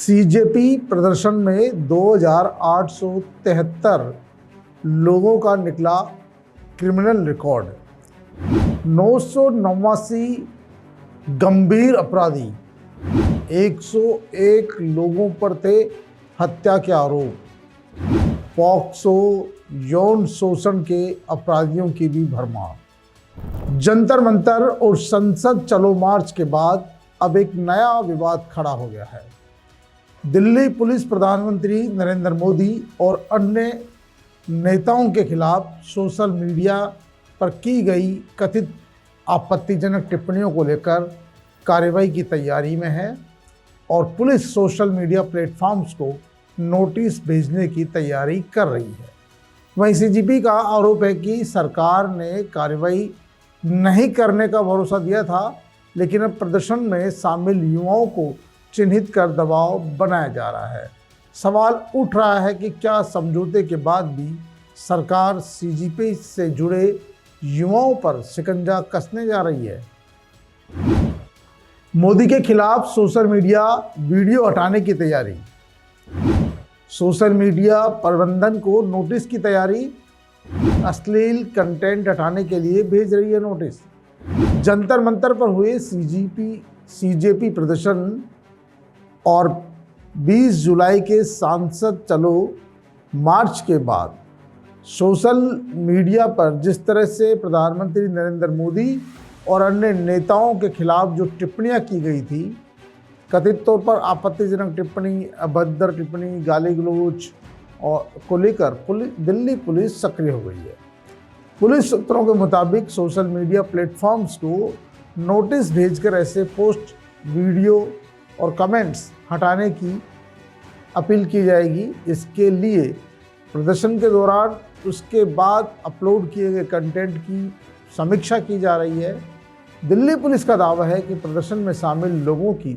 CJP प्रदर्शन में 2873 लोगों का निकला क्रिमिनल रिकॉर्ड। 989 गंभीर अपराधी, 101 लोगों पर थे हत्या के आरोप। पॉक्सो यौन शोषण के अपराधियों की भी भरमार। जंतर मंतर और संसद चलो मार्च के बाद अब एक नया विवाद खड़ा हो गया है। दिल्ली पुलिस प्रधानमंत्री नरेंद्र मोदी और अन्य नेताओं के खिलाफ सोशल मीडिया पर की गई कथित आपत्तिजनक टिप्पणियों को लेकर कार्रवाई की तैयारी में है और पुलिस सोशल मीडिया प्लेटफॉर्म्स को नोटिस भेजने की तैयारी कर रही है। वहीं सीजीपी का आरोप है कि सरकार ने कार्रवाई नहीं करने का भरोसा दिया था, लेकिन अब प्रदर्शन में शामिल युवाओं को चिन्हित कर दबाव बनाया जा रहा है। सवाल उठ रहा है कि क्या समझौते के बाद भी सरकार सीजीपी से जुड़े युवाओं पर शिकंजा कसने जा रही है। मोदी के खिलाफ सोशल मीडिया वीडियो हटाने की तैयारी। सोशल मीडिया प्रबंधन को नोटिस की तैयारी। अश्लील कंटेंट हटाने के लिए भेज रही है नोटिस। जंतर मंतर पर हुए सीजेपी प्रदर्शन और 20 जुलाई के सांसद चलो मार्च के बाद सोशल मीडिया पर जिस तरह से प्रधानमंत्री नरेंद्र मोदी और अन्य नेताओं के खिलाफ जो टिप्पणियां की गई थी, कथित तौर पर आपत्तिजनक टिप्पणी, अभद्र टिप्पणी, गाली गलौज और को लेकर दिल्ली पुलिस सक्रिय हो गई है। पुलिस सूत्रों के मुताबिक सोशल मीडिया प्लेटफॉर्म्स को नोटिस भेजकर ऐसे पोस्ट, वीडियो और कमेंट्स हटाने की अपील की जाएगी। इसके लिए प्रदर्शन के दौरान उसके बाद अपलोड किए गए कंटेंट की समीक्षा की जा रही है। दिल्ली पुलिस का दावा है कि प्रदर्शन में शामिल लोगों की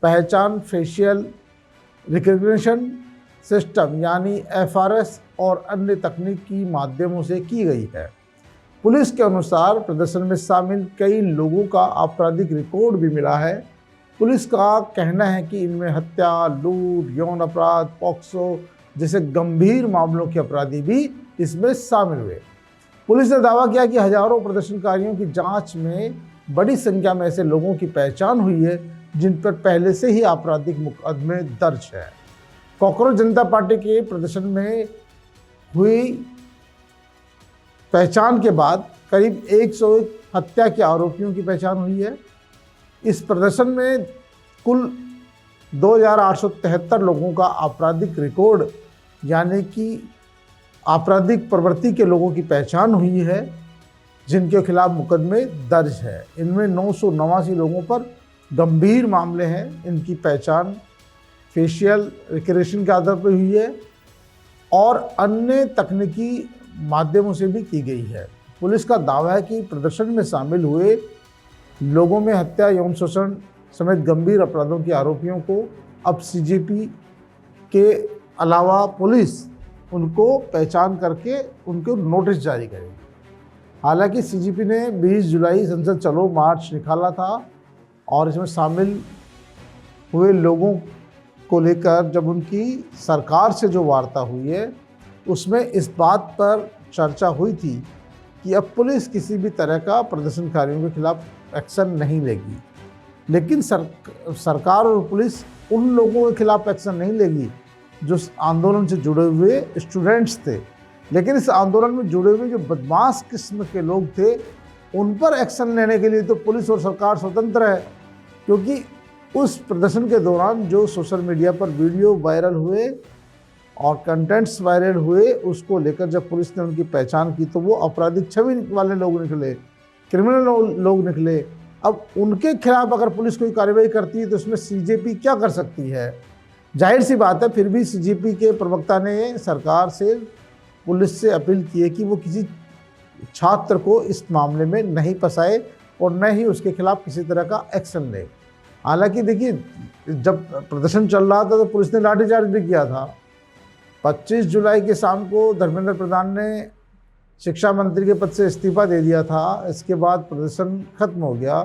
पहचान फेशियल रिकग्निशन सिस्टम यानी एफआरएस और अन्य तकनीकी माध्यमों से की गई है। पुलिस के अनुसार प्रदर्शन में शामिल कई लोगों का आपराधिक रिकॉर्ड भी मिला है। पुलिस का कहना है कि इनमें हत्या, लूट, यौन अपराध, पॉक्सो जैसे गंभीर मामलों के अपराधी भी इसमें शामिल हुए। पुलिस ने दावा किया कि हजारों प्रदर्शनकारियों की जांच में बड़ी संख्या में ऐसे लोगों की पहचान हुई है जिन पर पहले से ही आपराधिक मुकदमे दर्ज है। कॉकरोच जनता पार्टी के प्रदर्शन में हुई पहचान के बाद करीब 101 हत्या के आरोपियों की पहचान हुई है। इस प्रदर्शन में कुल 2873 लोगों का आपराधिक रिकॉर्ड यानी कि आपराधिक प्रवृत्ति के लोगों की पहचान हुई है जिनके खिलाफ मुकदमे दर्ज है। इनमें 989 लोगों पर गंभीर मामले हैं। इनकी पहचान फेशियल रिकग्निशन के आधार पर हुई है और अन्य तकनीकी माध्यमों से भी की गई है। पुलिस का दावा है कि प्रदर्शन में शामिल हुए लोगों में हत्या, यौन शोषण समेत गंभीर अपराधों के आरोपियों को अब सीजेपी के अलावा पुलिस उनको पहचान करके उनको नोटिस जारी करेगी। हालांकि सीजेपी ने 20 जुलाई संसद चलो मार्च निकाला था और इसमें शामिल हुए लोगों को लेकर जब उनकी सरकार से जो वार्ता हुई है उसमें इस बात पर चर्चा हुई थी कि अब पुलिस किसी भी तरह का प्रदर्शनकारियों के खिलाफ एक्शन नहीं लेगी। लेकिन सरकार और पुलिस उन लोगों के खिलाफ एक्शन नहीं लेगी जो आंदोलन से जुड़े हुए स्टूडेंट्स थे, लेकिन इस आंदोलन में जुड़े हुए जो बदमाश किस्म के लोग थे उन पर एक्शन लेने के लिए तो पुलिस और सरकार स्वतंत्र है। क्योंकि उस प्रदर्शन के दौरान जो सोशल मीडिया पर वीडियो वायरल हुए और कंटेंट्स वायरल हुए, उसको लेकर जब पुलिस ने उनकी पहचान की तो वो आपराधिक छवि वाले लोग निकले, क्रिमिनल लोग निकले। अब उनके खिलाफ अगर पुलिस कोई कार्रवाई करती है तो उसमें सीजेपी क्या कर सकती है? जाहिर सी बात है। फिर भी सीजेपी के प्रवक्ता ने सरकार से, पुलिस से अपील की है कि वो किसी छात्र को इस मामले में नहीं फंसाए और न ही उसके खिलाफ किसी तरह का एक्शन ले। हालांकि देखिए, जब प्रदर्शन चल रहा था तो पुलिस ने लाठीचार्ज भी किया था। 25 जुलाई के शाम को धर्मेंद्र प्रधान ने शिक्षा मंत्री के पद से इस्तीफा दे दिया था। इसके बाद प्रदर्शन खत्म हो गया।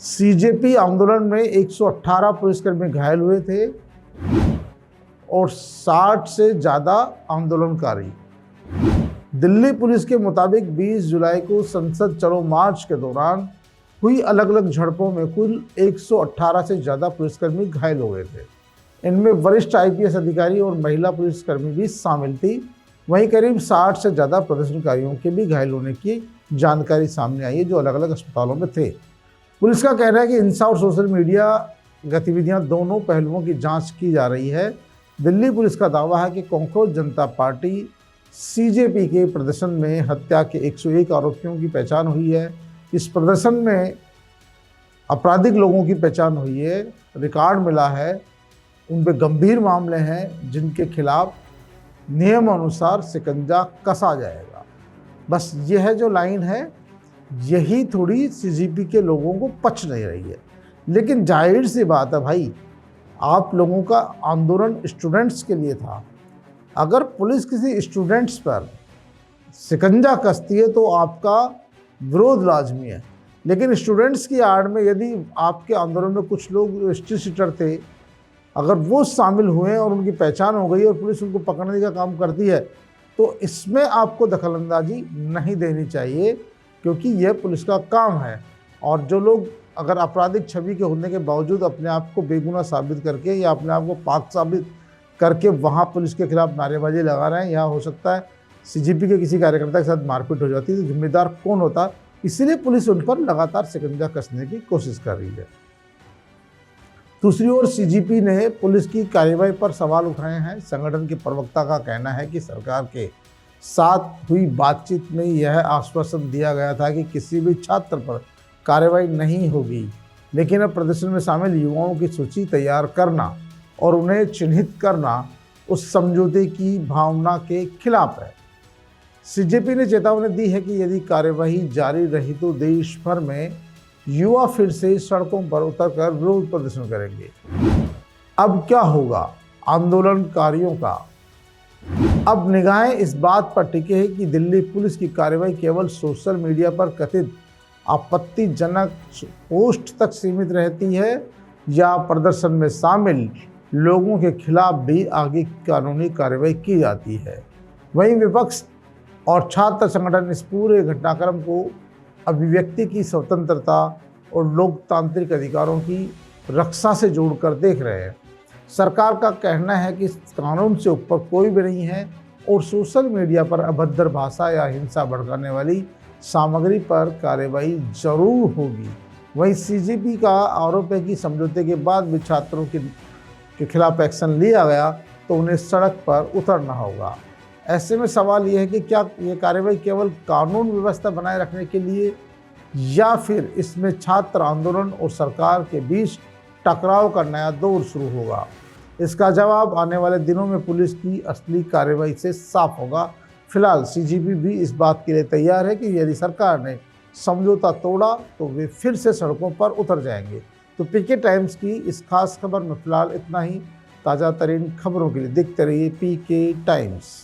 सीजेपी आंदोलन में 118 पुलिसकर्मी घायल हुए थे और 60 से ज़्यादा आंदोलनकारी। दिल्ली पुलिस के मुताबिक 20 जुलाई को संसद चलो मार्च के दौरान हुई अलग अलग झड़पों में कुल 118 से ज़्यादा पुलिसकर्मी घायल हो गए थे। इनमें वरिष्ठ आईपीएस अधिकारी और महिला पुलिसकर्मी भी शामिल थी। वहीं करीब 60 से ज़्यादा प्रदर्शनकारियों के भी घायल होने की जानकारी सामने आई है, जो अलग अलग अस्पतालों में थे। पुलिस का कहना है कि हिंसा और सोशल मीडिया गतिविधियां दोनों पहलुओं की जांच की जा रही है। दिल्ली पुलिस का दावा है कि कॉकरोच जनता पार्टी सीजेपी के प्रदर्शन में हत्या के 101 आरोपियों की पहचान हुई है। इस प्रदर्शन में आपराधिक लोगों की पहचान हुई है, रिकॉर्ड मिला है, उन पे गंभीर मामले हैं जिनके खिलाफ नियम अनुसार शिकंजा कसा जाएगा। बस यह जो लाइन है, यही थोड़ी सीजेपी के लोगों को पच नहीं रही है। लेकिन जाहिर सी बात है भाई, आप लोगों का आंदोलन स्टूडेंट्स के लिए था। अगर पुलिस किसी स्टूडेंट्स पर शिकंजा कसती है तो आपका विरोध लाजमी है। लेकिन स्टूडेंट्स की आड़ में यदि आपके आंदोलन में कुछ लोग स्ट्रीट शीटर थे, अगर वो शामिल हुए और उनकी पहचान हो गई और पुलिस उनको पकड़ने का काम करती है, तो इसमें आपको दखलंदाजी नहीं देनी चाहिए, क्योंकि यह पुलिस का काम है। और जो लोग अगर आपराधिक छवि के होने के बावजूद अपने आप को बेगुनाह साबित करके या अपने आप को पाक साबित करके वहाँ पुलिस के खिलाफ नारेबाजी लगा रहे हैं, या हो सकता है सीजेपी के किसी कार्यकर्ता के साथ मारपीट हो जाती है, तो जिम्मेदार कौन होता? इसीलिए पुलिस उन पर लगातार शिकंजा कसने की कोशिश कर रही है। दूसरी ओर सीजेपी ने पुलिस की कार्रवाई पर सवाल उठाए हैं। संगठन के प्रवक्ता का कहना है कि सरकार के साथ हुई बातचीत में यह आश्वासन दिया गया था कि किसी भी छात्र पर कार्रवाई नहीं होगी, लेकिन अब प्रदर्शन में शामिल युवाओं की सूची तैयार करना और उन्हें चिन्हित करना उस समझौते की भावना के खिलाफ है। सीजेपी ने चेतावनी दी है कि यदि कार्यवाही जारी रही तो देश भर में युवा फिर से सड़कों पर उतरकर विरोध प्रदर्शन करेंगे। अब क्या होगा आंदोलनकारियों का? अब निगाहें इस बात पर टिके हैं कि दिल्ली पुलिस की कार्रवाई केवल सोशल मीडिया पर कथित आपत्तिजनक पोस्ट तक सीमित रहती है या प्रदर्शन में शामिल लोगों के खिलाफ भी आगे कानूनी कार्रवाई की जाती है। वहीं विपक्ष और छात्र संगठन इस पूरे घटनाक्रम को अभिव्यक्ति की स्वतंत्रता और लोकतांत्रिक अधिकारों की रक्षा से जोड़कर देख रहे हैं। सरकार का कहना है कि कानून से ऊपर कोई भी नहीं है और सोशल मीडिया पर अभद्र भाषा या हिंसा भड़काने वाली सामग्री पर कार्रवाई जरूर होगी। वहीं सीजेपी का आरोप है कि समझौते के बाद भी छात्रों के खिलाफ एक्शन लिया गया तो उन्हें सड़क पर उतरना होगा। ऐसे में सवाल यह है कि क्या ये कार्रवाई केवल कानून व्यवस्था बनाए रखने के लिए, या फिर इसमें छात्र आंदोलन और सरकार के बीच टकराव का नया दौर शुरू होगा? इसका जवाब आने वाले दिनों में पुलिस की असली कार्रवाई से साफ होगा। फिलहाल सीजेपी भी इस बात के लिए तैयार है कि यदि सरकार ने समझौता तोड़ा तो वे फिर से सड़कों पर उतर जाएंगे। तो पीके टाइम्स की इस खास खबर में फिलहाल इतना ही। ताज़ा तरीन खबरों के लिए देखते रहिए पीके टाइम्स।